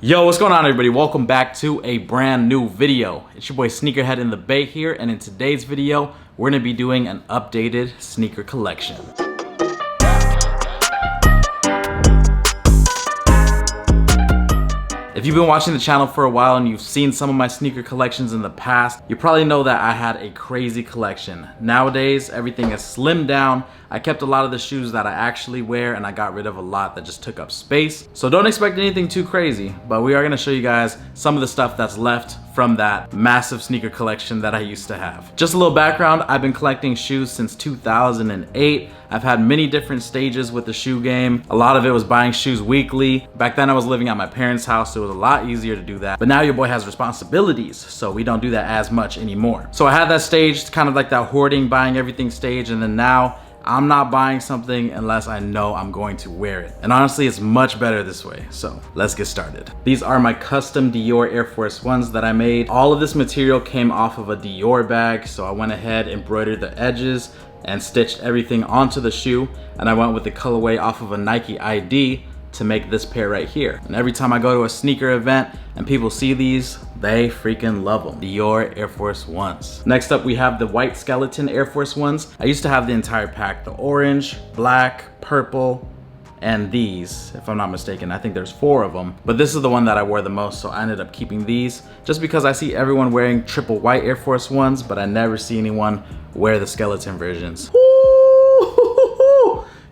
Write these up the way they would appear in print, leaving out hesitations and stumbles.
Yo, what's going on everybody? Welcome back to a brand new video. It's your boy SneakerHeadInTheBay here, and in today's video, we're gonna be doing an updated sneaker collection. If you've been watching the channel for a while and you've seen some of my sneaker collections in the past, you probably know that I had a crazy collection. Nowadays, everything is slimmed down. I kept a lot of the shoes that I actually wear and I got rid of a lot that just took up space. So don't expect anything too crazy, but we are gonna show you guys some of the stuff that's left from that massive sneaker collection that I used to have. Just a little background, I've been collecting shoes since 2008. I've had many different stages with the shoe game. A lot of it was buying shoes weekly. Back then I was living at my parents' house, so it was a lot easier to do that. But now your boy has responsibilities, so we don't do that as much anymore. So I had that stage, kind of like that hoarding, buying everything stage, and then now I'm not buying something unless I know I'm going to wear it. And honestly, it's much better this way. So let's get started. These are my custom Dior Air Force Ones that I made. All of this material came off of a Dior bag. So I went ahead, embroidered the edges and stitched everything onto the shoe. And I went with the colorway off of a Nike ID to make this pair right here. And every time I go to a sneaker event and people see these, they freaking love them. Dior Air Force Ones. Next up, we have the white skeleton Air Force Ones. I used to have the entire pack, the orange, black, purple, and these, if I'm not mistaken. I think there's 4 of them, but this is the one that I wore the most, so I ended up keeping these just because I see everyone wearing triple white Air Force Ones, but I never see anyone wear the skeleton versions.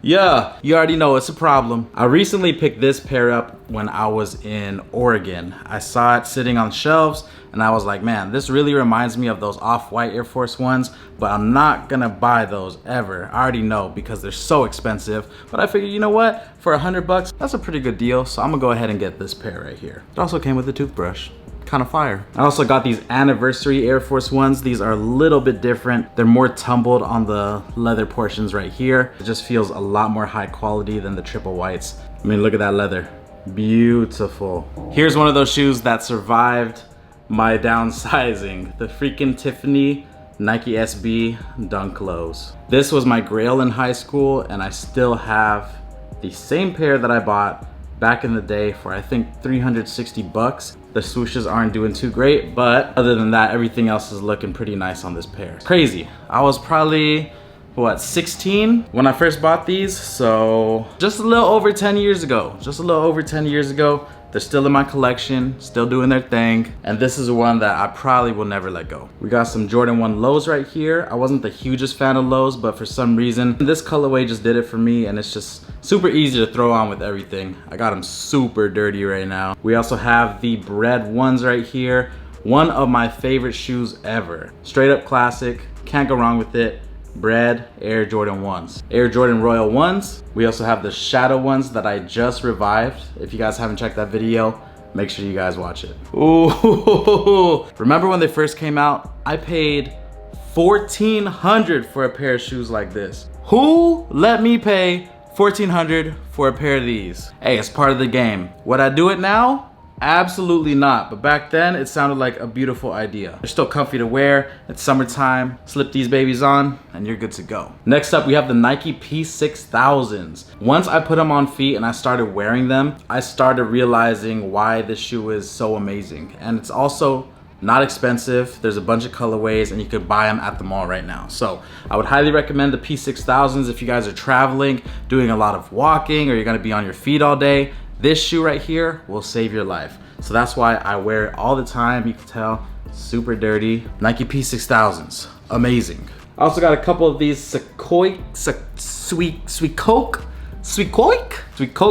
Yeah, you already know it's a problem. I recently picked this pair up when I was in Oregon. I saw it sitting on shelves and I was like, man, this really reminds me of those off-white Air Force Ones, but I'm not gonna buy those ever. I already know because they're so expensive, but I figured, you know what? For $100, that's a pretty good deal. So I'm gonna go ahead and get this pair right here. It also came with a toothbrush. Kind of fire. I also got these anniversary Air Force Ones. These are a little bit different. They're more tumbled on the leather portions right here. It just feels a lot more high quality than the triple whites. I mean, look at that leather. Beautiful. Here's one of those shoes that survived my downsizing. The freaking Tiffany Nike SB Dunk Lows. This was my grail in high school and I still have the same pair that I bought back in the day for I think 360 bucks. The swooshes aren't doing too great, but other than that, everything else is looking pretty nice on this pair. Crazy. I was probably, what, 16 when I first bought these, so just a little over 10 years ago. Just a little over 10 years ago. They're still in my collection, still doing their thing. And this is one that I probably will never let go. We got some Jordan 1 lows right here. I wasn't the hugest fan of lows, but for some reason, this colorway just did it for me. And it's just super easy to throw on with everything. I got them super dirty right now. We also have the Bread 1s right here. One of my favorite shoes ever. Straight up classic, can't go wrong with it. Bread Air Jordan 1s. Air Jordan Royal 1s. We also have the Shadow ones that I just revived. If you guys haven't checked that video, make sure you guys watch it. Ooh, remember when they first came out? I paid $1,400 for a pair of shoes like this. Who let me pay $1,400 for a pair of these? Hey, it's part of the game. Would I do it now? Absolutely not, but back then it sounded like a beautiful idea. They're still comfy to wear. It's summertime. Slip these babies on and you're good to go. Next up, we have the Nike P6000s. Once I put them on feet and I started wearing them, I started realizing why this shoe is so amazing. And it's also not expensive. There's a bunch of colorways and you could buy them at the mall right now. So I would highly recommend the P6000s if you guys are traveling, doing a lot of walking, or you're gonna be on your feet all day. This shoe right here will save your life. So that's why I wear it all the time. You can tell, super dirty. Nike P6000s, amazing. I also got a couple of these Sweet Coke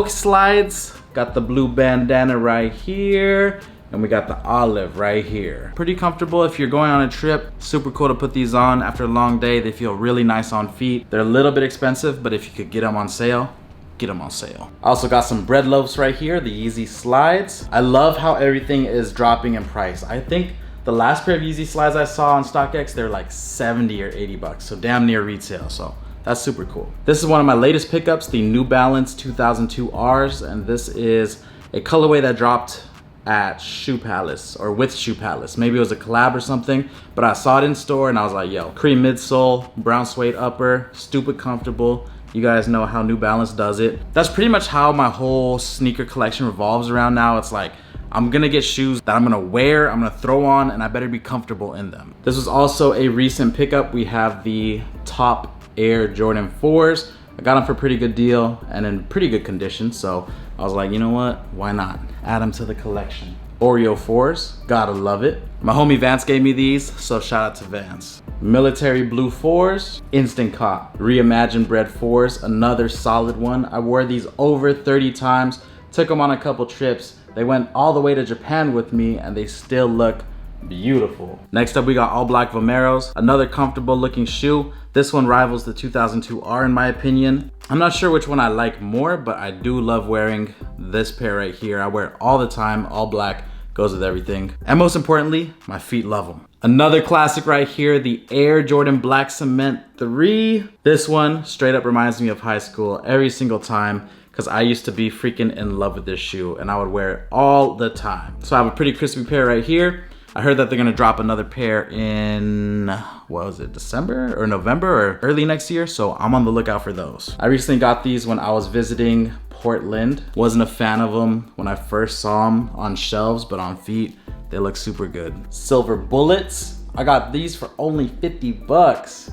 slides. Got the blue bandana right here. And we got the olive right here. Pretty comfortable if you're going on a trip. Super cool to put these on after a long day. They feel really nice on feet. They're a little bit expensive, but if you could get them on sale, get them on sale. I also got some bread loaves right here, the Yeezy slides. I love how everything is dropping in price. I think the last pair of Yeezy slides I saw on StockX, they're like 70 or 80 bucks, so damn near retail, so that's super cool. This is one of my latest pickups, the New Balance 2002 Rs, and this is a colorway that dropped at Shoe Palace, or with Shoe Palace. Maybe it was a collab or something, but I saw it in store and I was like, yo, cream midsole, brown suede upper, stupid comfortable. You guys know how New Balance does it. That's pretty much how my whole sneaker collection revolves around now. It's like, I'm gonna get shoes that I'm gonna wear, I'm gonna throw on, and I better be comfortable in them. This was also a recent pickup. We have the Top Air Jordan 4s. I got them for a pretty good deal and in pretty good condition, so I was like, you know what, why not? Add them to the collection. Oreo 4s, gotta love it. My homie Vance gave me these, so shout out to Vance. Military blue 4s, instant cop. Reimagined Bread 4s, another solid one. I wore these over 30 times, took them on a couple trips. They went all the way to Japan with me and they still look beautiful. Next up, we got all black Vomeros, another comfortable looking shoe. This one rivals the 2002R in my opinion. I'm not sure which one I like more, but I do love wearing this pair right here. I wear it all the time, all black, goes with everything. And most importantly, my feet love them. Another classic right here, the Air Jordan Black Cement 3. This one straight up reminds me of high school every single time, because I used to be freaking in love with this shoe and I would wear it all the time. So I have a pretty crispy pair right here. I heard that they're gonna drop another pair in, what was it, December or November or early next year, so I'm on the lookout for those. I recently got these when I was visiting Portland. Wasn't a fan of them when I first saw them on shelves, but on feet, they look super good. Silver Bullets. I got these for only 50 bucks.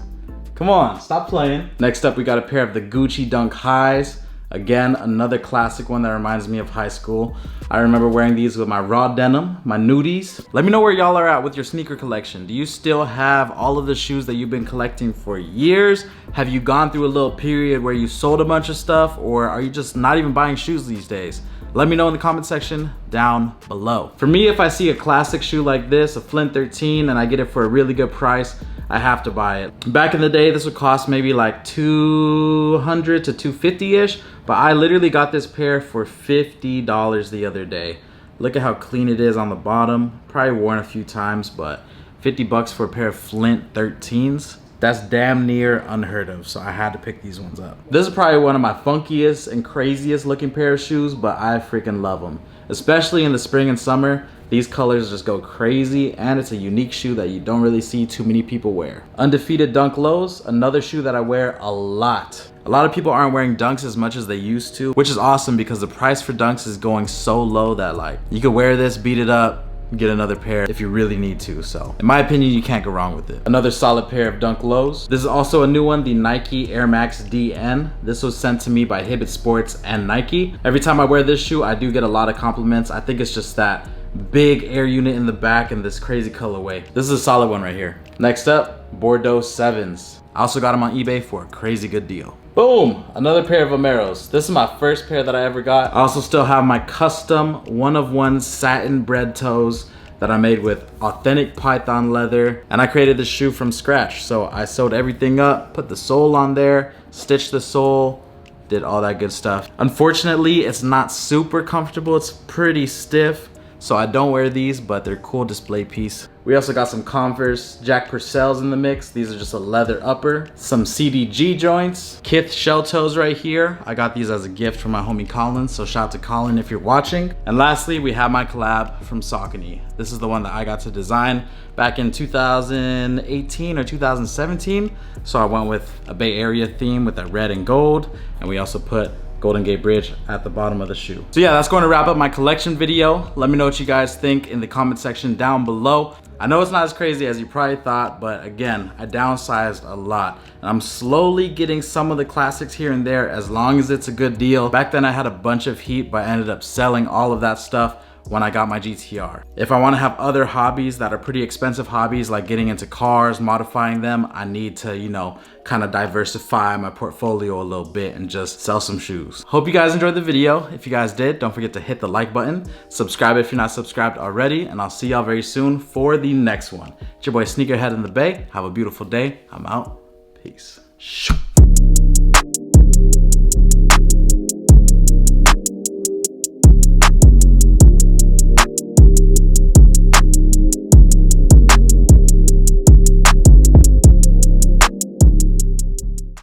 Come on, stop playing. Next up, we got a pair of the Gucci Dunk Highs. Again, another classic one that reminds me of high school. I remember wearing these with my raw denim, my nudies. Let me know where y'all are at with your sneaker collection. Do you still have all of the shoes that you've been collecting for years? Have you gone through a little period where you sold a bunch of stuff, or are you just not even buying shoes these days? Let me know in the comment section down below. For me, if I see a classic shoe like this, a Flint 13, and I get it for a really good price, I have to buy it. Back in the day, this would cost maybe like $200 to $250-ish, but I literally got this pair for $50 the other day. Look at how clean it is on the bottom. Probably worn a few times, but 50 bucks for a pair of Flint 13s. That's damn near unheard of, so I had to pick these ones up. This is probably one of my funkiest and craziest looking pair of shoes, but I freaking love them. Especially in the spring and summer, these colors just go crazy, and it's a unique shoe that you don't really see too many people wear. Undefeated Dunk Lows, another shoe that I wear a lot. A lot of people aren't wearing Dunks as much as they used to, which is awesome because the price for Dunks is going so low that like, you could wear this, beat it up, get another pair if you really need to. So in my opinion, you can't go wrong with it. Another solid pair of Dunk Lows. This is also a new one, the Nike Air Max DN. This was sent to me by Hibbett Sports and Nike. Every time I wear this shoe, I do get a lot of compliments. I think it's just that big air unit in the back and this crazy colorway. This is a solid one right here. Next up, Bordeaux 7s. I also got them on eBay for a crazy good deal. Boom, another pair of Vomeros. This is my first pair that I ever got. I also still have my custom one-of-one satin bread toes that I made with authentic python leather, and I created this shoe from scratch. So I sewed everything up, put the sole on there, stitched the sole, did all that good stuff. Unfortunately, it's not super comfortable. It's pretty stiff, so I don't wear these, but they're a cool display piece. We also got some Converse Jack Purcells in the mix. These are just a leather upper. Some CDG joints. Kith shell toes right here. I got these as a gift from my homie Colin, so shout out to Colin if you're watching. And lastly, we have my collab from Saucony. This is the one that I got to design back in 2018 or 2017. So I went with a Bay Area theme with that red and gold, and we also put Golden Gate Bridge at the bottom of the shoe. So yeah, that's going to wrap up my collection video. Let me know what you guys think in the comment section down below. I know it's not as crazy as you probably thought, but again, I downsized a lot. And I'm slowly getting some of the classics here and there as long as it's a good deal. Back then I had a bunch of heat, but I ended up selling all of that stuff when I got my GTR. If I wanna have other hobbies that are pretty expensive hobbies, like getting into cars, modifying them, I need to, you know, kind of diversify my portfolio a little bit and just sell some shoes. Hope you guys enjoyed the video. If you guys did, don't forget to hit the like button, subscribe if you're not subscribed already, and I'll see y'all very soon for the next one. It's your boy Sneakerhead in the Bay. Have a beautiful day. I'm out. Peace. Shoo.